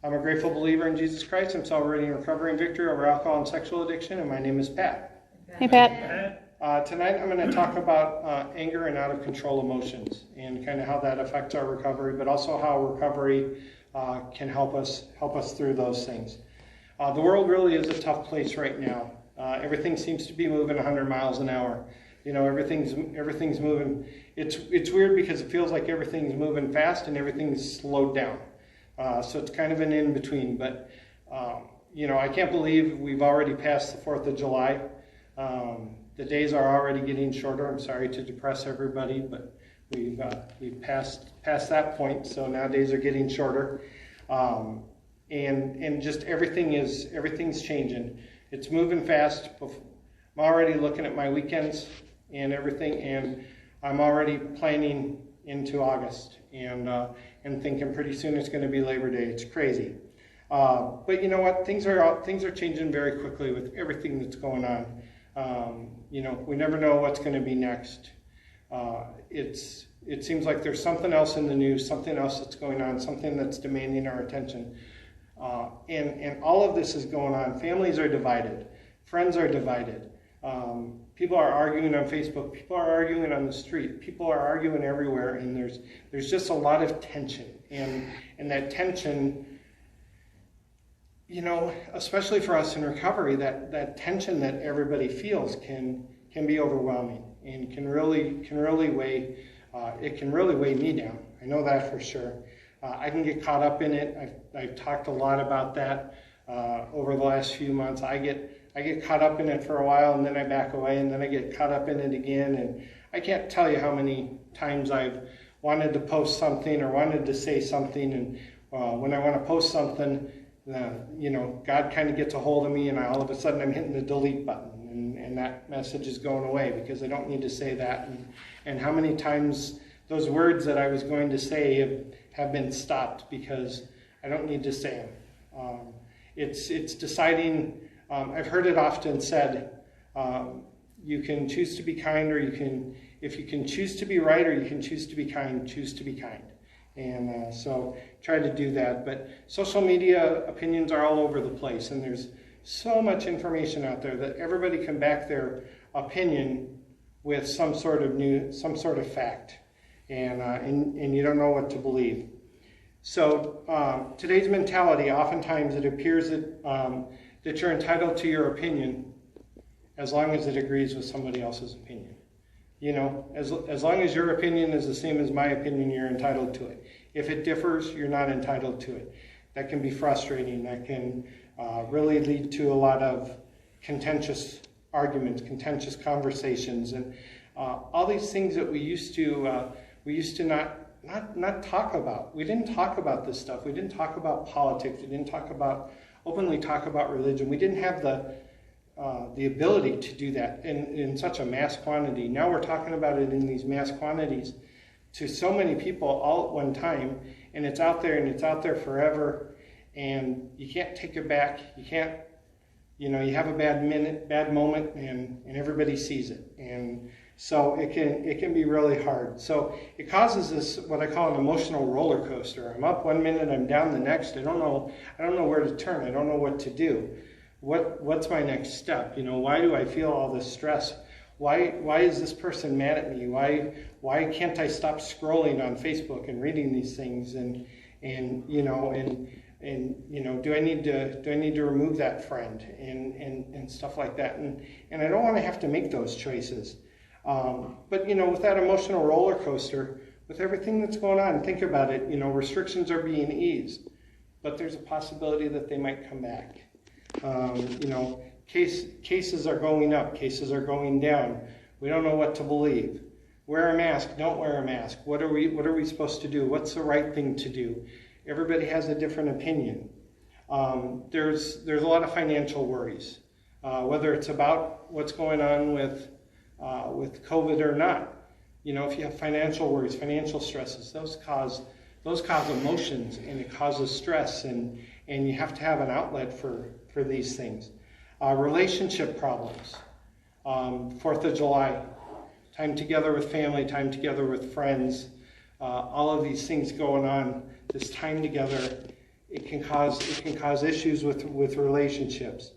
I'm a grateful believer in Jesus Christ. I'm celebrating recovery and victory over alcohol and sexual addiction, and my name is Pat. Hey, Pat. Tonight I'm going to talk about anger and out-of-control emotions and kind of how that affects our recovery, but also how recovery can help us through those things. The world really is a tough place right now. Everything seems to be moving 100 miles an hour. You know, everything's moving. It's weird because it feels like everything's moving fast and everything's slowed down. So it's kind of an in-between, but you know, I can't believe we've already passed the 4th of July. The days are already getting shorter. I'm sorry to depress everybody, but we've passed that point, so now days are getting shorter. And just everything's changing. It's moving fast. I'm already looking at my weekends and everything, and I'm already planning into August and thinking pretty soon it's going to be Labor Day. It's crazy. But you know what? Things are changing very quickly with everything that's going on. You know, we never know what's going to be next. It seems like there's something else in the news, something else that's going on, something that's demanding our attention. And all of this is going on. Families are divided. Friends are divided. People are arguing on Facebook. People are arguing on the street. People are arguing everywhere, and there's just a lot of tension. And that tension, you know, especially for us in recovery, that tension that everybody feels can be overwhelming and can really weigh me down. I know that for sure. I can get caught up in it. I've talked a lot about that over the last few months. I get caught up in it for a while, and then I back away, and then I get caught up in it again. And I can't tell you how many times I've wanted to post something or wanted to say something, and when I want to post something, you know, God kind of gets a hold of me, and all of a sudden I'm hitting the delete button, and that message is going away because I don't need to say that. And how many times those words that I was going to say have been stopped because I don't need to say them. It's deciding. I've heard it often said, you can choose to be kind, or if you can choose to be right, or you can choose to be kind, choose to be kind. And so try to do that. But social media opinions are all over the place, and there's so much information out there that everybody can back their opinion with some sort of fact, and you don't know what to believe. So today's mentality, oftentimes it appears that you're entitled to your opinion as long as it agrees with somebody else's opinion. You know, as long as your opinion is the same as my opinion, you're entitled to it. If it differs, you're not entitled to it. That can be frustrating. That can really lead to a lot of contentious arguments, contentious conversations, and all these things that we used to not talk about. We didn't talk about this stuff. We didn't talk about politics. We didn't openly talk about religion. We didn't have the ability to do that in such a mass quantity. Now we're talking about it in these mass quantities to so many people all at one time, and it's out there, and it's out there forever, and you can't take it back. You can't, you know, you have a bad moment, and everybody sees it, and so it can be really hard. So it causes this, what I call an emotional roller coaster. I'm up one minute, I'm down the next. I don't know where to turn. I don't know what to do. What's my next step? You know, why do I feel all this stress? Why is this person mad at me? Why can't I stop scrolling on Facebook and reading these things? And you know, do I need to remove that friend and stuff like that? And I don't want to have to make those choices. But you know, with that emotional roller coaster, with everything that's going on, think about it. You know, restrictions are being eased, but there's a possibility that they might come back. You know, cases are going up, cases are going down. We don't know what to believe. Wear a mask, don't wear a mask. What are we supposed to do? What's the right thing to do? Everybody has a different opinion. There's a lot of financial worries, whether it's about what's going on with COVID or not. You know, if you have financial worries, financial stresses, those cause emotions, and it causes stress, and you have to have an outlet for these things. Relationship problems, 4th of July, time together with family, time together with friends, all of these things going on, this time together, it can cause issues with relationships.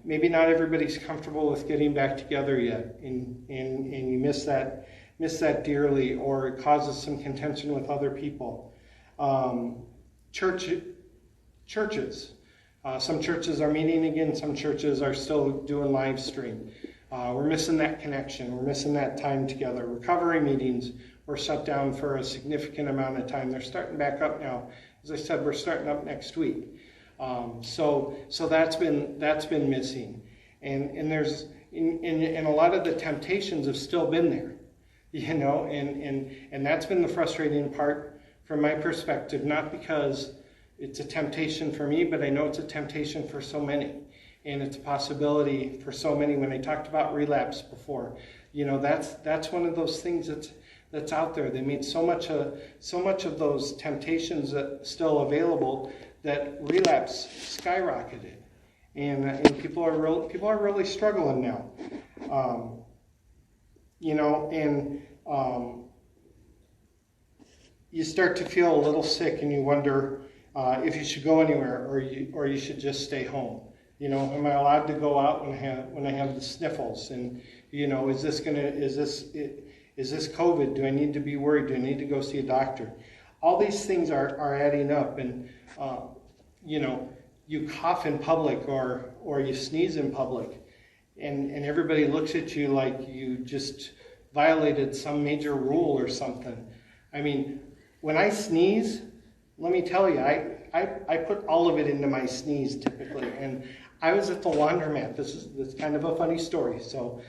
Maybe not everybody's comfortable with getting back together yet, and you miss that dearly, or it causes some contention with other people. Churches. Some churches are meeting again. Some churches are still doing live stream. We're missing that connection. We're missing that time together. Recovery meetings were shut down for a significant amount of time. They're starting back up now. As I said, we're starting up next week. So that's been missing, and there's and a lot of the temptations have still been there, and that's been the frustrating part from my perspective. Not because it's a temptation for me, but I know it's a temptation for so many, and it's a possibility for so many. When I talked about relapse before, that's one of those things that's out there. They made so much of those temptations that still available, that relapse skyrocketed, and people are really struggling now. You start to feel a little sick, and you wonder if you should go anywhere, or you should just stay home. Am I allowed to go out when I have the sniffles? And is this COVID? Do I need to be worried? Do I need to go see a doctor? All these things are adding up, and you cough in public or you sneeze in public, and everybody looks at you like you just violated some major rule or something. I mean, when I sneeze, let me tell you, I put all of it into my sneeze typically. And I was at the laundromat. This is kind of a funny story. So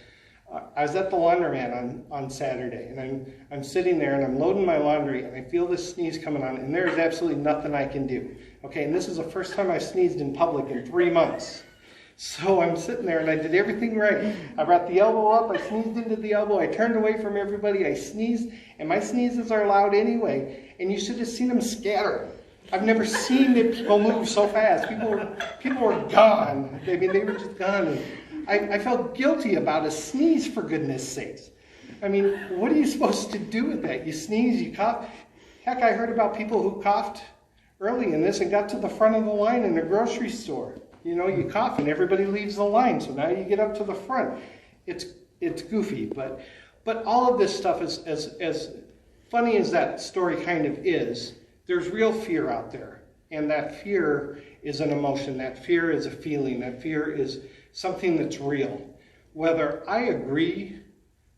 I was at the laundromat on Saturday, and I'm sitting there and I'm loading my laundry, and I feel this sneeze coming on, and there's absolutely nothing I can do. Okay, and this is the first time I've sneezed in public in 3 months. So I'm sitting there and I did everything right. I brought the elbow up, I sneezed into the elbow, I turned away from everybody, I sneezed, and my sneezes are loud anyway, and you should have seen them scatter. I've never seen people move so fast. People were gone. I mean, they were just gone. I felt guilty about a sneeze, for goodness sakes. I mean, what are you supposed to do with that? You sneeze, you cough. Heck, I heard about people who coughed early in this and got to the front of the line in a grocery store. You cough and everybody leaves the line, so now you get up to the front. It's goofy, but all of this stuff is as funny as that story kind of is. There's real fear out there, and that fear is an emotion. That fear is a feeling. That fear is something that's real. Whether I agree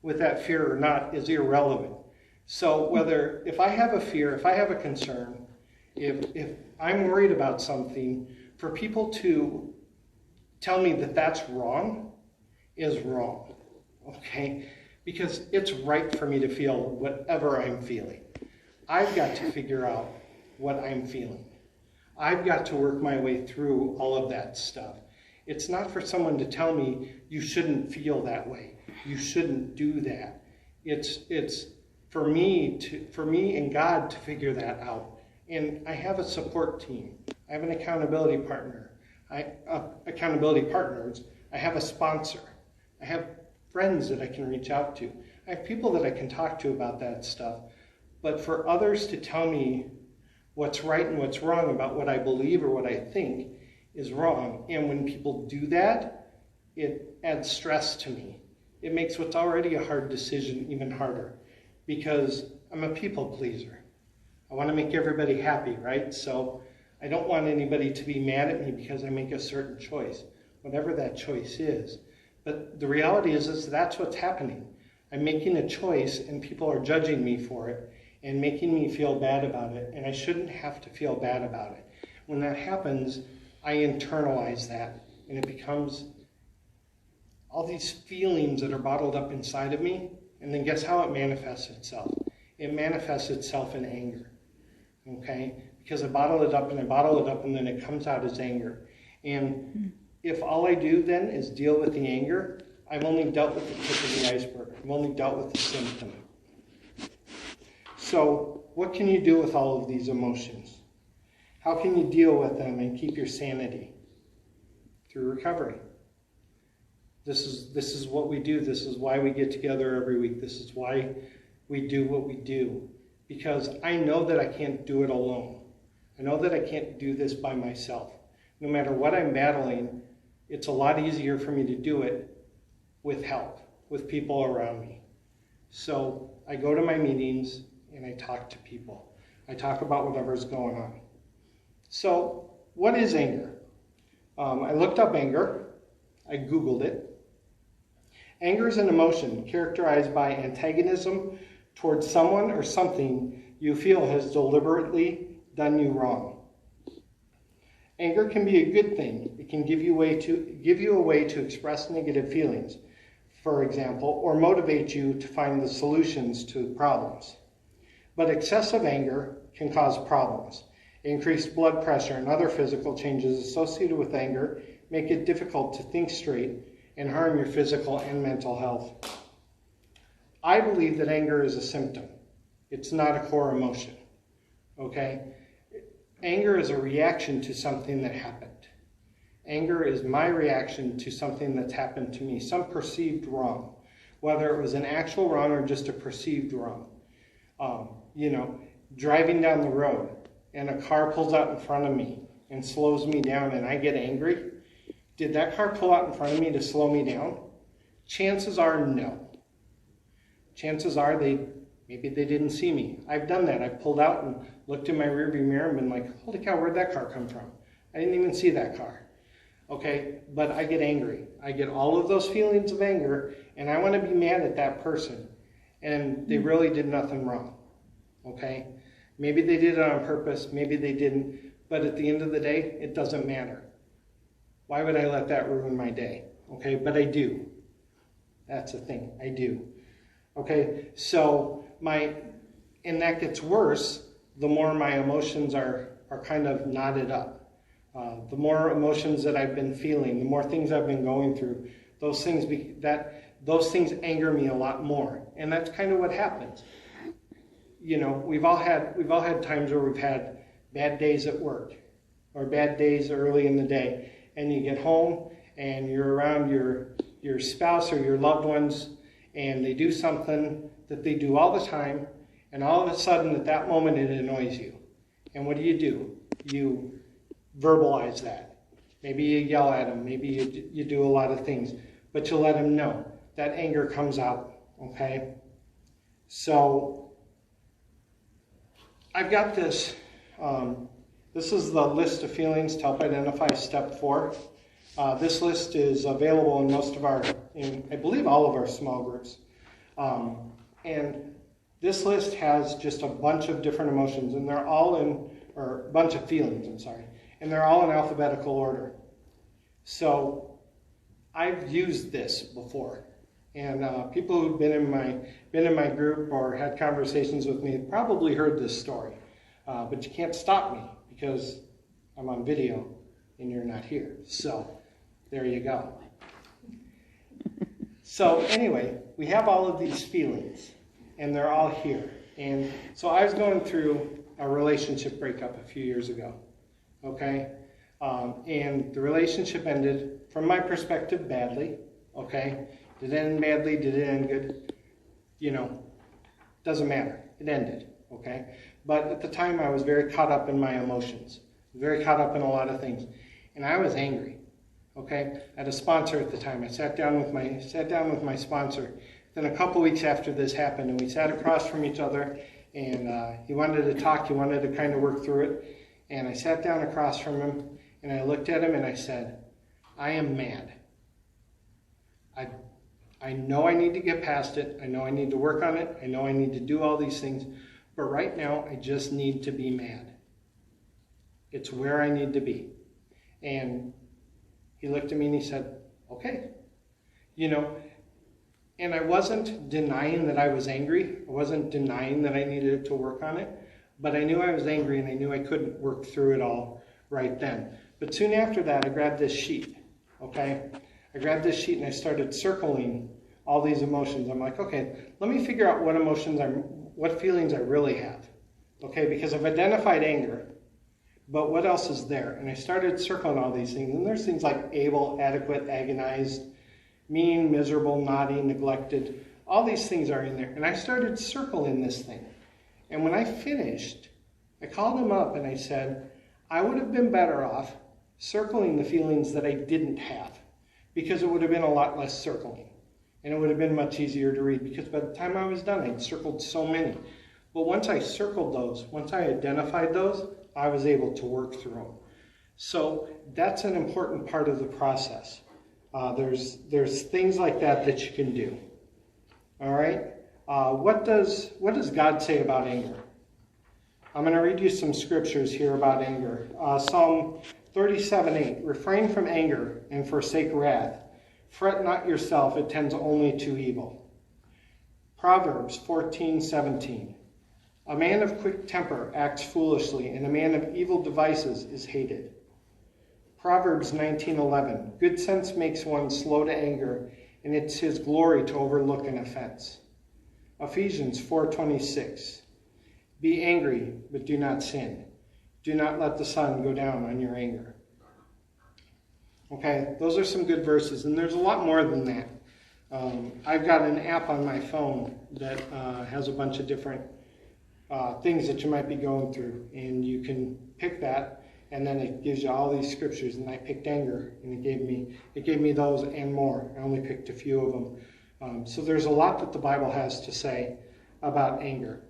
with that fear or not is irrelevant. So if I have a fear, if I have a concern, if I'm worried about something, for people to tell me that that's wrong is wrong, okay? Because it's right for me to feel whatever I'm feeling. I've got to figure out what I'm feeling. I've got to work my way through all of that stuff. It's not for someone to tell me you shouldn't feel that way. You shouldn't do that. It's for me and God to figure that out. And I have a support team. I have an accountability partner. Accountability partners. I have a sponsor. I have friends that I can reach out to. I have people that I can talk to about that stuff. But for others to tell me what's right and what's wrong about what I believe or what I think is wrong. And when people do that, it adds stress to me. It makes what's already a hard decision even harder, because I'm a people pleaser. I want to make everybody happy, right? So I don't want anybody to be mad at me because I make a certain choice, whatever that choice is. But the reality is that's what's happening. I'm making a choice, and people are judging me for it and making me feel bad about it, and I shouldn't have to feel bad about it. When that happens, I internalize that, and it becomes all these feelings that are bottled up inside of me, and then guess how it manifests itself? It manifests itself in anger. Okay? Because I bottle it up, and then it comes out as anger. And if all I do then is deal with the anger, I've only dealt with the tip of the iceberg. I've only dealt with the symptom. So what can you do with all of these emotions? How can you deal with them and keep your sanity? Through recovery. This is what we do. This is why we get together every week. This is why we do what we do. Because I know that I can't do it alone. I know that I can't do this by myself. No matter what I'm battling, it's a lot easier for me to do it with help, with people around me. So I go to my meetings and I talk to people. I talk about whatever's going on. So what is anger? I looked up anger. I Googled it. Anger is an emotion characterized by antagonism towards someone or something you feel has deliberately done you wrong. Anger can be a good thing. It can give you a way to express negative feelings, for example, or motivate you to find the solutions to problems. But excessive anger can cause problems. Increased blood pressure and other physical changes associated with anger make it difficult to think straight and harm your physical and mental health. I believe that anger is a symptom. It's not a core emotion, okay? Anger is a reaction to something that happened. Anger is my reaction to something that's happened to me, some perceived wrong, whether it was an actual wrong or just a perceived wrong. Driving down the road and a car pulls out in front of me and slows me down and I get angry. Did that car pull out in front of me to slow me down? Chances are no. Chances are maybe they didn't see me. I've done that. I've pulled out and looked in my rearview mirror and been like, holy cow, where'd that car come from? I didn't even see that car. Okay, but I get angry. I get all of those feelings of anger and I want to be mad at that person. And they really did nothing wrong. Okay? Maybe they did it on purpose, maybe they didn't, but at the end of the day, it doesn't matter. Why would I let that ruin my day? Okay, but I do. That's the thing, I do. Okay, so and that gets worse the more my emotions are kind of knotted up. The more emotions that I've been feeling, the more things I've been going through, those things anger me a lot more. And that's kind of what happens. We've all had times where we've had bad days at work or bad days early in the day, and you get home and you're around your spouse or your loved ones and they do something that they do all the time, and all of a sudden at that moment it annoys you. And what do? You verbalize that. Maybe you yell at them, maybe you do a lot of things, but you let them know that anger comes out, okay? So I've got this. This is the list of feelings to help identify step 4. This list is available in I believe all of our small groups. And this list has just a bunch of different emotions, and they're all or a bunch of feelings, and they're all in alphabetical order. So I've used this before. And people who've been in my group or had conversations with me have probably heard this story. But you can't stop me because I'm on video and you're not here. So there you go. So anyway, we have all of these feelings and they're all here. And so I was going through a relationship breakup a few years ago. Okay? And the relationship ended, from my perspective, badly. Okay? Did it end badly? Did it end good? Doesn't matter. It ended, okay? But at the time, I was very caught up in my emotions, very caught up in a lot of things, and I was angry, okay? I had a sponsor at the time. I sat down with my sponsor. Then a couple weeks after this happened, and we sat across from each other, and he wanted to talk. He wanted to kind of work through it, and I sat down across from him, and I looked at him, and I said, I am mad. I know I need to get past it. I know I need to work on it. I know I need to do all these things. But right now, I just need to be mad. It's where I need to be. And he looked at me and he said, okay. And I wasn't denying that I was angry. I wasn't denying that I needed to work on it. But I knew I was angry and I knew I couldn't work through it all right then. But soon after that, I grabbed this sheet, okay? I grabbed this sheet and I started circling all these emotions. I'm like, okay, let me figure out what feelings I really have. Okay, because I've identified anger, but what else is there? And I started circling all these things. And there's things like able, adequate, agonized, mean, miserable, naughty, neglected. All these things are in there. And I started circling this thing. And when I finished, I called him up and I said, I would have been better off circling the feelings that I didn't have, because it would have been a lot less circling. And it would have been much easier to read, because by the time I was done, I'd circled so many. But once I circled those, once I identified those, I was able to work through them. So that's an important part of the process. There's things like that that you can do. All right? What does God say about anger? I'm going to read you some scriptures here about anger. Psalm 37:8, refrain from anger and forsake wrath. Fret not yourself, it tends only to evil. Proverbs 14:17, a man of quick temper acts foolishly, and a man of evil devices is hated. Proverbs 19:11, good sense makes one slow to anger, and it's his glory to overlook an offense. Ephesians 4:26, be angry, but do not sin. Do not let the sun go down on your anger. Okay, those are some good verses, and there's a lot more than that. I've got an app on my phone that has a bunch of different things that you might be going through, and you can pick that, and then it gives you all these scriptures. And I picked anger, and it gave me those and more. I only picked a few of them. So there's a lot that the Bible has to say about anger,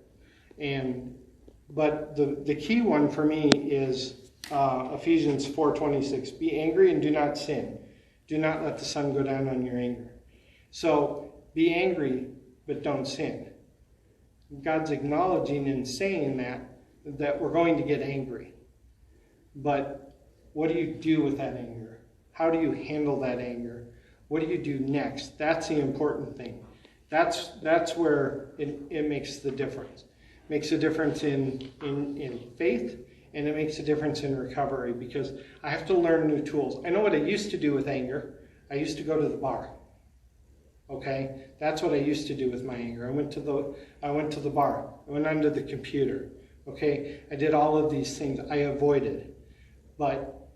but the key one for me is Ephesians 4:26. Be angry and do not sin. Do not let the sun go down on your anger. So be angry, but don't sin. God's acknowledging and saying that we're going to get angry. But what do you do with that anger? How do you handle that anger? What do you do next? That's the important thing. That's where it makes the difference. It makes a difference in faith, and it makes a difference in recovery, because I have to learn new tools. I know what I used to do with anger. I used to go to the bar. Okay? That's what I used to do with my anger. I went to the bar. I went onto the computer. Okay? I did all of these things. I avoided. But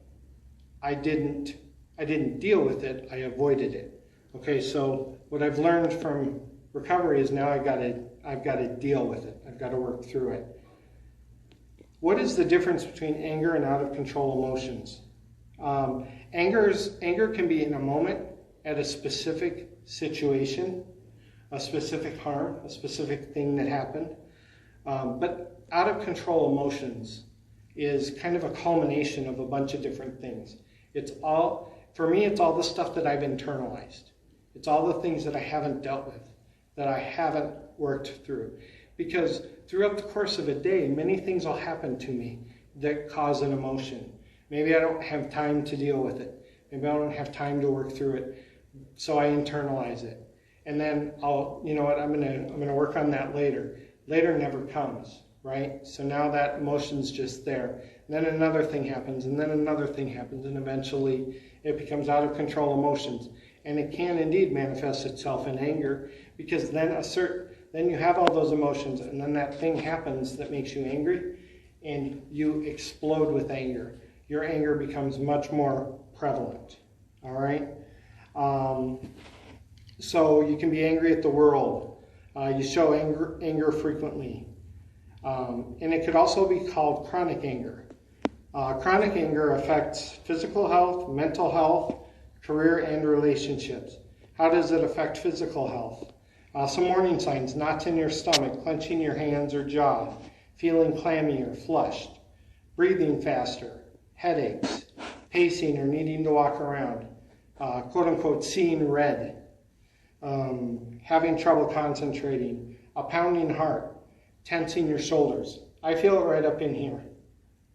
I didn't deal with it. I avoided it. Okay? So what I've learned from recovery is now I've got to deal with it. I've got to work through it. What is the difference between anger and out of control emotions? Anger can be in a moment, at a specific situation, a specific harm, a specific thing that happened. But out of control emotions is kind of a culmination of a bunch of different things. For me, it's all the stuff that I've internalized. It's all the things that I haven't dealt with, that I haven't worked through. Because throughout the course of a day, many things will happen to me that cause an emotion. Maybe I don't have time to deal with it. Maybe I don't have time to work through it. So I internalize it. And then I'm gonna work on that later. Later never comes, right? So now that emotion's just there. And then another thing happens, and then another thing happens, and eventually it becomes out of control emotions. And it can indeed manifest itself in anger, because then you have all those emotions, and then that thing happens that makes you angry, and you explode with anger. Your anger becomes much more prevalent, all right? So you can be angry at the world. You show anger frequently. And it could also be called chronic anger. Chronic anger affects physical health, mental health, career, and relationships. How does it affect physical health? Some warning signs: knots in your stomach, clenching your hands or jaw, feeling clammy or flushed, breathing faster, headaches, pacing or needing to walk around, quote-unquote seeing red, having trouble concentrating, a pounding heart, tensing your shoulders. I feel it right up in here.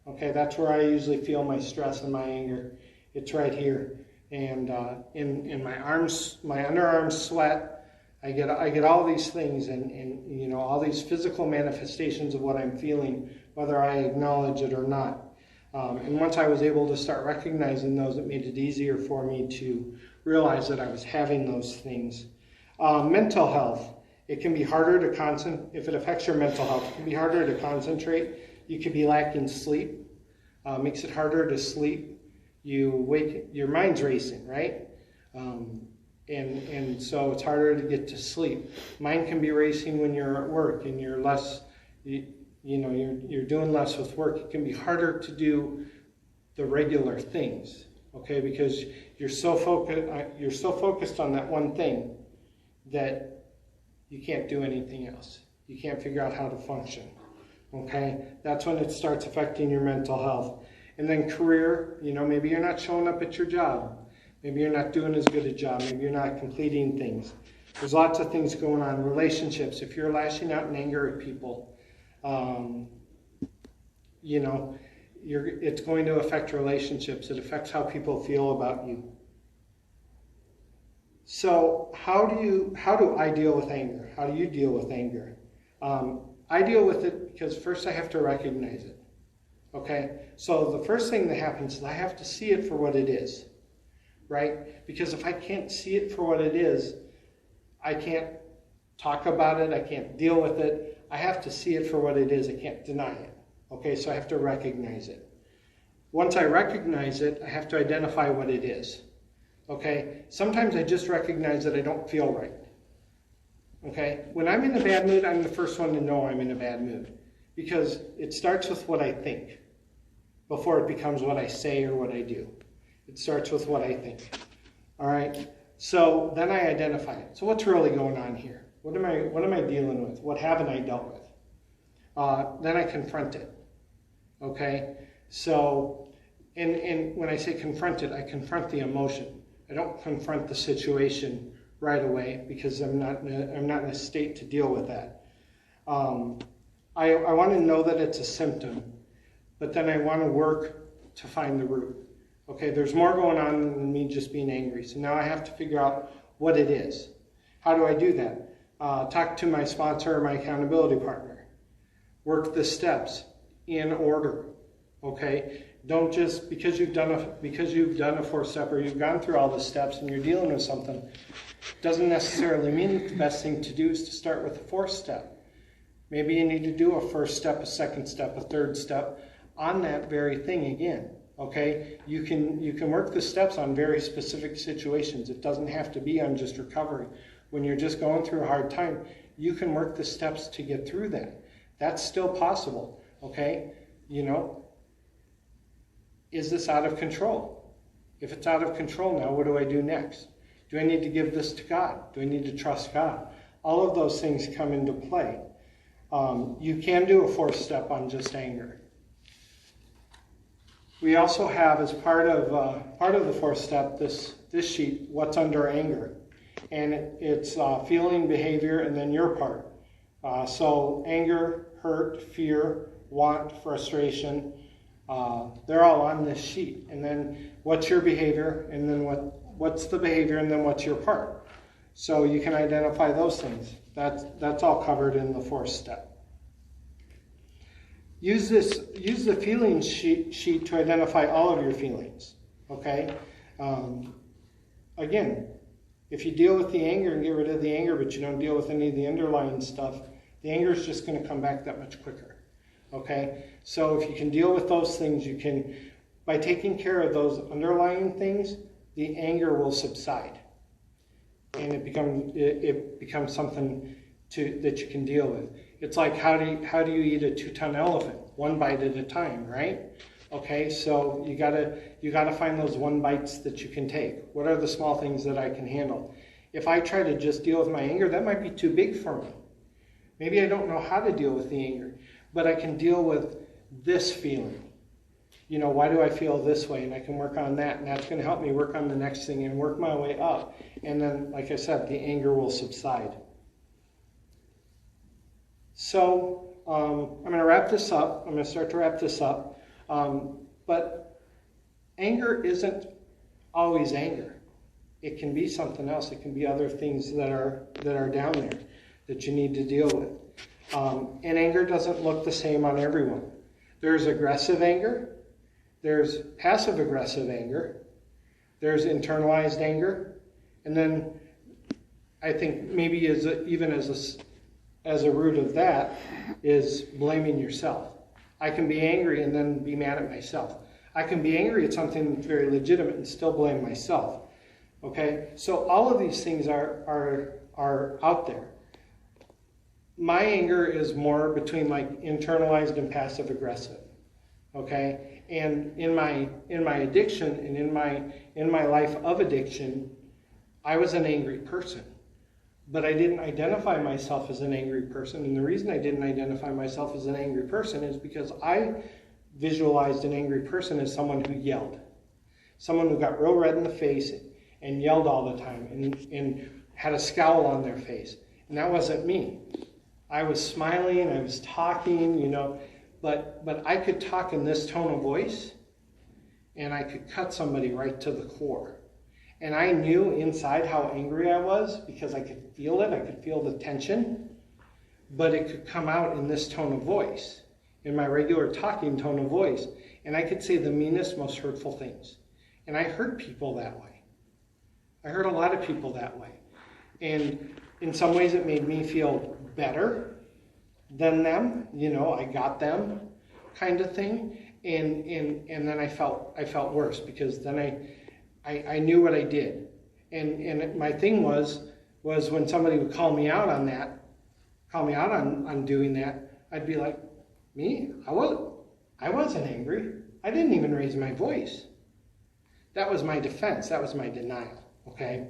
Okay, that's where I usually feel my stress and my anger. It's right here. And in my arms, my underarms sweat. I get all these things and all these physical manifestations of what I'm feeling, whether I acknowledge it or not. And once I was able to start recognizing those, it made it easier for me to realize that I was having those things. Mental health. It can be harder to concentrate. If it affects your mental health, it can be harder to concentrate. You could be lacking sleep. Makes it harder to sleep. Your mind's racing, right? And so it's harder to get to sleep. Mine can be racing when you're at work and you're less, you're doing less with work. It can be harder to do the regular things, okay? Because you're so focused on that one thing that you can't do anything else. You can't figure out how to function, okay? That's when it starts affecting your mental health. And then career, maybe you're not showing up at your job. Maybe you're not doing as good a job. Maybe you're not completing things. There's lots of things going on. Relationships, if you're lashing out in anger at people, it's going to affect relationships. It affects how people feel about you. So how do I deal with anger? How do you deal with anger? I deal with it because first I have to recognize it. Okay? So the first thing that happens is I have to see it for what it is. Right? Because if I can't see it for what it is, I can't talk about it, I can't deal with it. I have to see it for what it is. I can't deny it. Okay, so I have to recognize it. Once I recognize it, I have to identify what it is. Okay, sometimes I just recognize that I don't feel right. Okay, when I'm in a bad mood, I'm the first one to know I'm in a bad mood. Because it starts with what I think before it becomes what I say or what I do. It starts with what I think. All right, so then I identify it. So what's really going on here? What am I dealing with? What haven't I dealt with? Then I confront it. Okay, so and when I say confront it, I confront the emotion. I don't confront the situation right away because I'm not in a state to deal with that. I want to know that it's a symptom, but then I want to work to find the root. Okay, there's more going on than me just being angry. So now I have to figure out what it is. How do I do that? Talk to my sponsor or my accountability partner. Work the steps in order. Okay, don't just because you've done a 4-step or you've gone through all the steps and you're dealing with something, doesn't necessarily mean that the best thing to do is to start with the 4th step. Maybe you need to do a 1st step, a 2nd step, a 3rd step on that very thing again. Okay, you can work the steps on very specific situations. It doesn't have to be on just recovery. When you're just going through a hard time, you can work the steps to get through that. That's still possible. Okay, is this out of control? If it's out of control now, what do I do next? Do I need to give this to God? Do I need to trust God? All of those things come into play. You can do a 4th step on just anger. We also have, as part of the 4th step, this sheet, what's under anger. And it's feeling, behavior, and then your part. So anger, hurt, fear, want, frustration, they're all on this sheet. And then what's your behavior, and then what's the behavior, and then what's your part. So you can identify those things. That's all covered in the 4th step. Use the feelings sheet to identify all of your feelings, okay? Again, if you deal with the anger and get rid of the anger, but you don't deal with any of the underlying stuff, the anger is just going to come back that much quicker, okay? So if you can deal with those things, you can, by taking care of those underlying things, the anger will subside. And it becomes something that you can deal with. It's like how do you eat a 2-ton elephant? 1 bite at a time, right? Okay, so you gotta find those 1 bites that you can take. What are the small things that I can handle? If I try to just deal with my anger, that might be too big for me. Maybe I don't know how to deal with the anger, but I can deal with this feeling. Why do I feel this way? And I can work on that, and that's going to help me work on the next thing and work my way up. And then, like I said, the anger will subside. So I'm going to wrap this up. I'm going to start to wrap this up. But anger isn't always anger. It can be something else. It can be other things that are down there that you need to deal with. And anger doesn't look the same on everyone. There's aggressive anger. There's passive-aggressive anger. There's internalized anger. And then I think maybe even as a root of that is blaming yourself. I can be angry and then be mad at myself. I can be angry at something that's very legitimate and still blame myself. Okay? So all of these things are out there. My anger is more between like internalized and passive-aggressive. Okay? And in my addiction and in my life of addiction, I was an angry person. But I didn't identify myself as an angry person. And the reason I didn't identify myself as an angry person is because I visualized an angry person as someone who yelled. Someone who got real red in the face and yelled all the time and had a scowl on their face. And that wasn't me. I was smiling, I was talking, but I could talk in this tone of voice and I could cut somebody right to the core. And I knew inside how angry I was because I could feel it. I could feel the tension. But it could come out in this tone of voice, in my regular talking tone of voice. And I could say the meanest, most hurtful things. And I hurt people that way. I hurt a lot of people that way. And in some ways it made me feel better than them. I got them kind of thing. And then I felt worse because then I knew what I did. And my thing was when somebody would call me out on that, call me out on doing that, I'd be like, me? I wasn't angry. I didn't even raise my voice. That was my defense. That was my denial. Okay?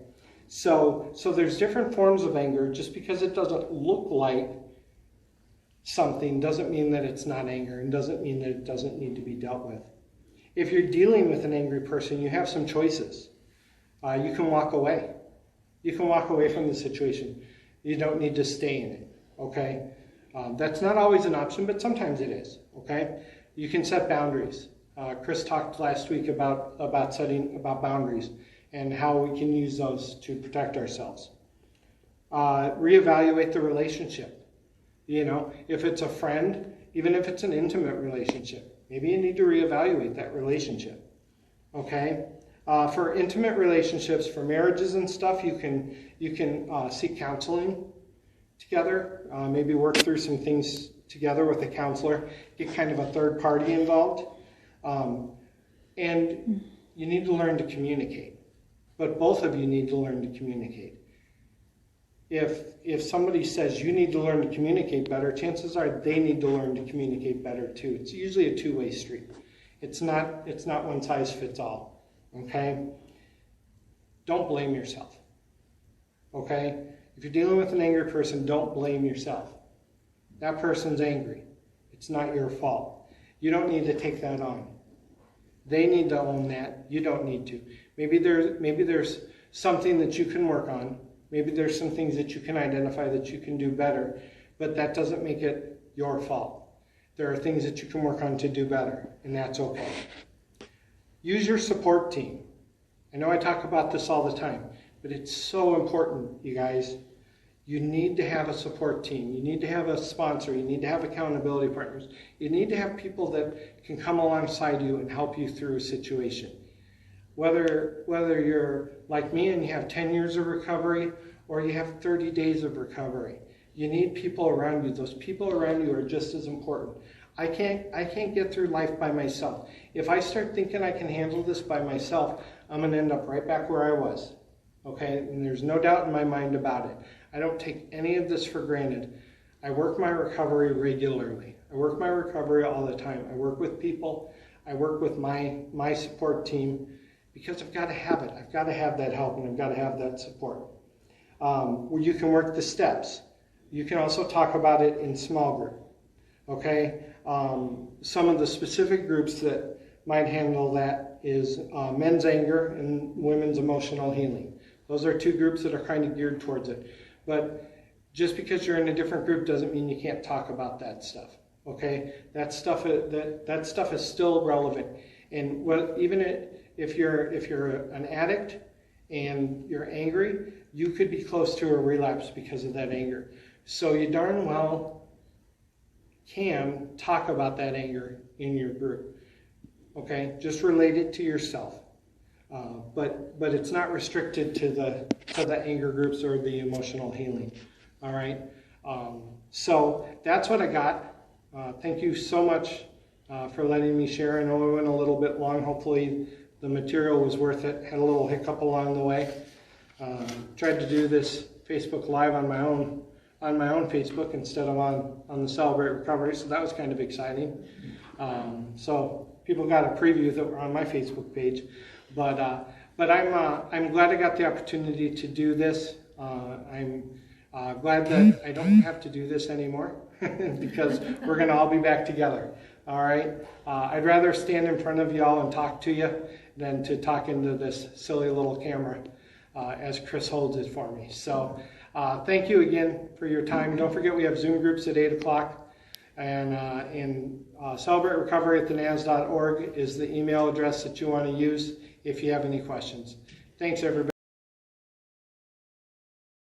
So there's different forms of anger. Just because it doesn't look like something doesn't mean that it's not anger and doesn't mean that it doesn't need to be dealt with. If you're dealing with an angry person, you have some choices. You can walk away. You can walk away from the situation. You don't need to stay in it, okay? That's not always an option, but sometimes it is, okay? You can set boundaries. Chris talked last week about boundaries and how we can use those to protect ourselves. Reevaluate the relationship. If it's a friend, even if it's an intimate relationship, maybe you need to reevaluate that relationship, okay? For intimate relationships, for marriages and stuff, you can seek counseling together, maybe work through some things together with a counselor, get kind of a third party involved, and you need to learn to communicate. But both of you need to learn to communicate. If somebody says you need to learn to communicate better, chances are they need to learn to communicate better too. It's usually a two-way street. It's not one size fits all. Okay? Don't blame yourself. Okay? If you're dealing with an angry person, don't blame yourself. That person's angry. It's not your fault. You don't need to take that on. They need to own that. You don't need to. Maybe there's something that you can work on. Maybe there's some things that you can identify that you can do better, but that doesn't make it your fault. There are things that you can work on to do better, and that's okay. Use your support team. I know I talk about this all the time, but it's so important, you guys. You need to have a support team. You need to have a sponsor. You need to have accountability partners. You need to have people that can come alongside you and help you through a situation. Whether you're like me and you have 10 years of recovery or you have 30 days of recovery, you need people around you. Those people around you are just as important. I can't get through life by myself. If I start thinking I can handle this by myself, I'm going to end up right back where I was. Okay? And there's no doubt in my mind about it. I don't take any of this for granted. I work my recovery regularly. I work my recovery all the time. I work with people. I work with my support team because I've got to have it. I've got to have that help and I've got to have that support. Where you can work the steps. You can also talk about it in small group. Okay? Some of the specific groups that might handle that is men's anger and women's emotional healing. Those are two groups that are kind of geared towards it. But just because you're in a different group doesn't mean you can't talk about that stuff. Okay? That stuff is still relevant. And even if you're an addict and you're angry, you could be close to a relapse because of that anger. So you darn well can talk about that anger in your group. Okay? Just relate it to yourself. But it's not restricted to the anger groups or the emotional healing. All right? So that's what I got. Thank you so much for letting me share. I know we went a little bit long. Hopefully the material was worth it. Had a little hiccup along the way. Tried to do this Facebook Live on my own Facebook instead of on the Celebrate Recovery, so that was kind of exciting. So people got a preview that were on my Facebook page. But I'm glad I got the opportunity to do this. I'm glad that I don't have to do this anymore because we're going to all be back together. All right. I'd rather stand in front of y'all and talk to you than to talk into this silly little camera as Chris holds it for me. So thank you again for your time. Don't forget we have Zoom groups at 8 o'clock. And celebraterecovery@thenaz.org is the email address that you want to use if you have any questions. Thanks, everybody.